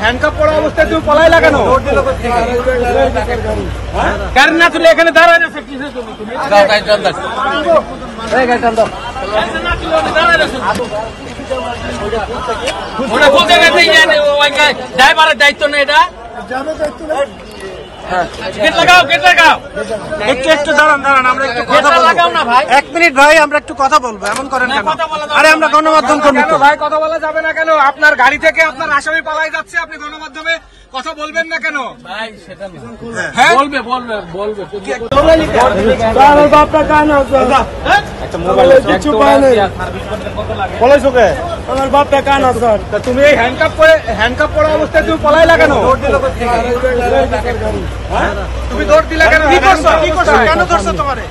Handcuff পড়া অবস্থায় তুমি পলাইলা কেন? গাড়ি না তুলে এখানে দাঁড়ায় না ড্রাইভারের দায়িত্ব না এটা। একটু দাঁড়ান আমরা একটু কথা লাগাও না ভাই। 1 মিনিট ভাই, আমরা একটু কথা বলবো। এমন করেন কেন? আরে আমরা গণমাধ্যম কর্মী ভাই, কথা বলা যাবে না কেন? আপনার গাড়ি থেকে আপনার আসামি পালাই যাচ্ছে, আপনি গণমাধ্যমে কথা বলবেন না কেন ভাই? সেটা হ্যাঁ বলবে বাপটা কান একটা মোবাইল কিছু পায় না বলেছো কে? আমার বাপটা কান আছে। তুমি এই হ্যান্ডকাপ পড়া অবস্থায় তুমি পলাইলা কেন? তুমি দৌড় দিলা কেন? কি করছো কেন ধরছো তোমারে?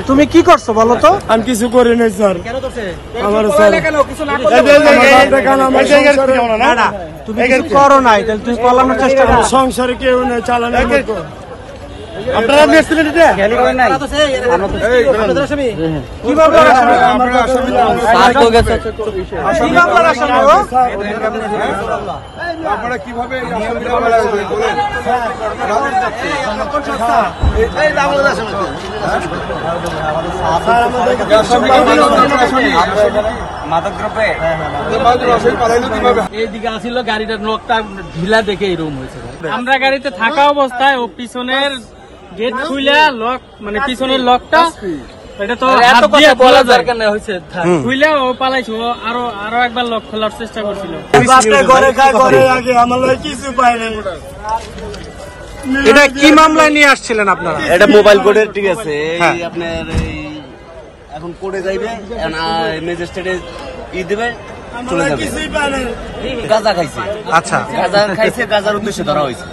তুমি কি করছো বলো তো? আমি কিছু করি নাই স্যার। তুমি কিছু করো নাই, তাহলে তুমি পালানোর চেষ্টা করো। সংসারে কেউ নেই, চালানো আপনারা কিভাবে এইদিকে আসিল গাড়িটার লোকটা ঢিলা দেখে এরকম হয়েছে। আমরা গাড়িতে থাকা অবস্থায় ও পিছনের গেট খুলে লক, মানে পিছনের লকটা এটা তো বলা দরকার না হয়েছে, খুলে ও পালাইছে। ও আরো একবার লক খোলার চেষ্টা করছিল। এটা কি মামলায় নিয়ে আসছিলেন আপনারা? এটা মোবাইল কোডের, ঠিক আছে। আপনার এখন কোর্টে যাইবে, ম্যাজিস্ট্রেটে দিবে, চলে যাবে। গাঁজা খাইছে। আচ্ছা, গাঁজা খাইছে, গাঁজার উদ্দেশ্যে ধরা হয়েছে।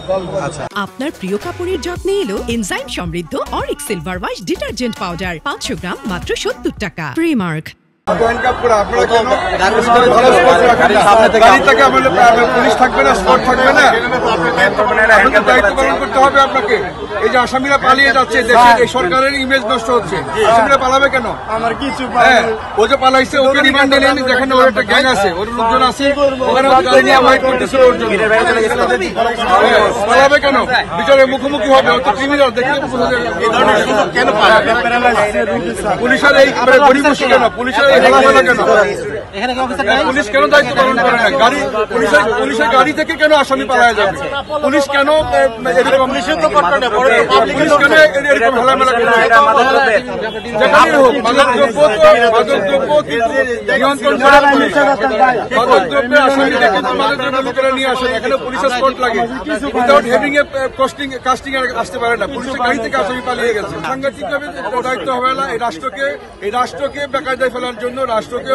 আচ্ছা, আপনার প্রিয় কাপড়ের যত্নে এলো এনজাইম সমৃদ্ধ Arik silver wash detergent powder 500 গ্রাম মাত্র 70 টাকা। প্রিমার্ক। পুলিশ থাকবে না, স্পট থাকবে না, দায়িত্ব পালন করতে হবে আপনাকে। এই যে আসামিরা পালিয়ে যাচ্ছে, দেশের সরকারের ইমেজ নষ্ট হচ্ছে, আসামিরা পালাবে কেন? আমার কিছু ও যে পালাইছে, ওকে রিমান্ডে নেন, যেখানে ওর একটা গ্যাং আছে, ওর লোকজন আছে, ওখানে করতেছিল ওর জন্য। পালাবে কেন? বিচারে মুখোমুখি হবে, ও তো ক্রিমিনাল, দেখলে কেন পুলিশের এই গরিবসী কেন? পুলিশের পুলিশ কেন দায়িত্ব পালন করে না? পুলিশের গাড়ি থেকে কেন আসামি পালায়া যাবে? পুলিশ কেন এরকম হেলামেলা করে? যেখানে হোক, মাদকদ্রব্য নিয়ন্ত্রণ করা পুলিশ। মাদকদ্রব্যের আসামি দেখে তোমাদের জন্য লোকেরা নিয়ে আসেন, এখানে পুলিশের স্পট লাগে। উইদাউট হ্যাভিং এ কাস্টিং আসতে পারে না। পুলিশের গাড়ি থেকে আসামি পালিয়ে গেছে। সাংঘাতিকভাবে দায়িত্ব অবহেলা এই রাষ্ট্রকে বেকায়দায় ফেলার জন্য, রাষ্ট্রকে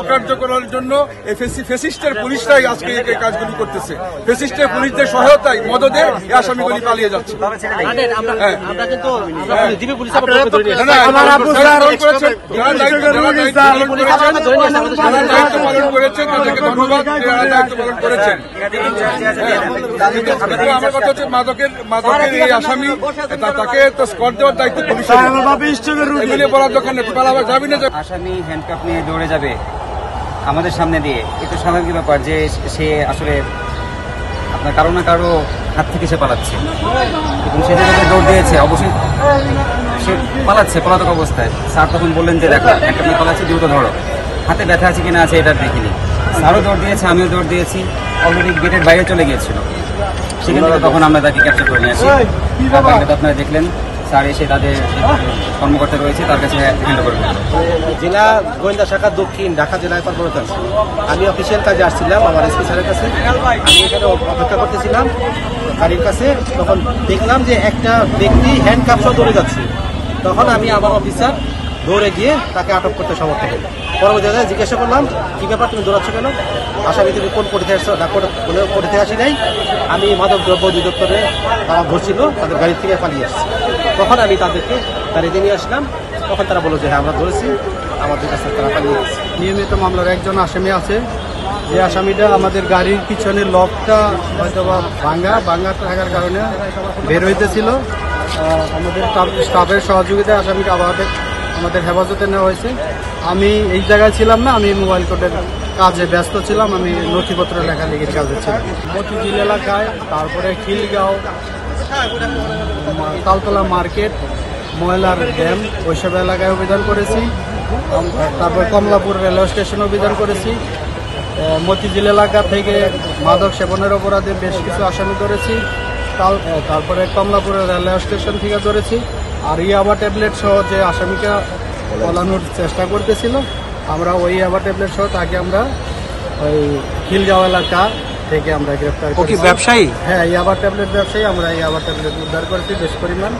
অকার্য করার জন্য এই ফেসিস্টের পুলিশরাই আজকে এই কাজগুলি করতেছে। ফেসিস্টের পুলিশদের সহায়তায়, মদদে এই আসামিগুলি পালিয়ে যাচ্ছে। দায়িত্ব পালন করেছেন তাদেরকে ধন্যবাদ, দায়িত্ব পালন করেছেন। আমার কথা হচ্ছে মাদকের এই আসামি, তাকে তো স্কট দেওয়ার দায়িত্ব পুলিশের। বলার দরকার নেই, পালাবার যাবি না। আসামি হ্যান্ডকাপ নিয়ে দৌড়ে যাবে আমাদের সামনে দিয়ে, এটা স্বাভাবিক ব্যাপার যে সে আসলে আপনার কারো না কারো হাত থেকে সে পালাচ্ছে, এবং সে জায়গায় দৌড় দিয়েছে। অবশ্যই সে পালাচ্ছে পলাতক অবস্থায়। স্যার তখন বললেন যে দেখো হ্যান্ডকাপ নিয়ে পালাচ্ছে, দ্রুত ধরো। হাতে ব্যথা আছে কিনা আছে এটা দেখিনি। স্যারও দৌড় দিয়েছে, আমিও দৌড় দিয়েছি। অলরেডি গেটের বাইরে চলে গিয়েছিল, সেখান থেকে তখন আমরা তাকে ক্যাপচার করে নিয়ে আসি। আপনারা দেখলেন স্যার এসে তাদের কর্মকর্তা রয়েছে, তার কাছে হ্যান্ড ওভার করল। জেলা গোয়েন্দা শাখা দক্ষিণ ঢাকা জেলায় কর্মরত আছি। আমি অফিসিয়াল কাজে আসছিলাম আমার এসপি স্যারের কাছে। আমি এখানে অপেক্ষা করতেছিলাম গাড়ির কাছে, তখন দেখলাম যে একটা ব্যক্তি হ্যান্ডকাপ সহ দৌড়ে যাচ্ছে। তখন আমি আমার অফিসার দৌড়ে গিয়ে তাকে আটক করতে সমর্থ হই। পরবর্তীতে জিজ্ঞাসা করলাম, কি ব্যাপার তুমি দৌড়াচ্ছ কেন? আসামি তুমি কোন কোর্টে আসছো? না, কোর্টে আসি নাই, আমি মাদক দ্রব্য অধিদপ্তরে তারা ধরছিল, তাদের গাড়ি থেকে পালিয়ে আসছি। তখন আমি তাদেরকে গাড়িতে নিয়ে আসলাম। তখন তারা বললো যে হ্যাঁ আমরা ধরেছি, আমাদের কাছে তারা পালিয়ে গেছে। নিয়মিত মামলার একজন আসামি আছে, যে আসামিটা আমাদের গাড়ির পিছনের লকটা হয়তো বা ভাঙা থাকার কারণে বের হইতেছিল। আমাদের স্টাফের সহযোগিতায় আসামিকে আমাদের হেফাজতে নেওয়া হয়েছে। আমি এই জায়গায় ছিলাম না, আমি মোবাইল কোর্টের কাজে ব্যস্ত ছিলাম, আমি নথিপত্র লেখালেখির কাজে ছিলাম। মতিঝিল এলাকায়, তারপরে খিলগাঁও, তালতলা মার্কেট, ময়লার ড্যাম, ওইসব এলাকায় অভিযান করেছি। তারপর কমলাপুর রেলওয়ে স্টেশনে অভিযান করেছি। মতিঝিল এলাকা থেকে মাদক সেবনের অপরাধে বেশ কিছু আসামি ধরেছি। তারপরে কমলাপুরের রেলওয়ে স্টেশন থেকে ধরেছি। আর ইয়াবা ট্যাবলেট সহ যে আসামিকে পলানোর চেষ্টা করতেছিল, আমরা ওই ইয়াবা ট্যাবলেট সহ তাকে আমরা ওই খিলগাঁও এলাকা থেকে আমরা গ্রেপ্তার করি। ব্যবসায়ী? হ্যাঁ, ইয়াবা ট্যাবলেট ব্যবসায়ী। আমরা ইয়াবা ট্যাবলেট উদ্ধার করেছি বেশ পরিমাণ।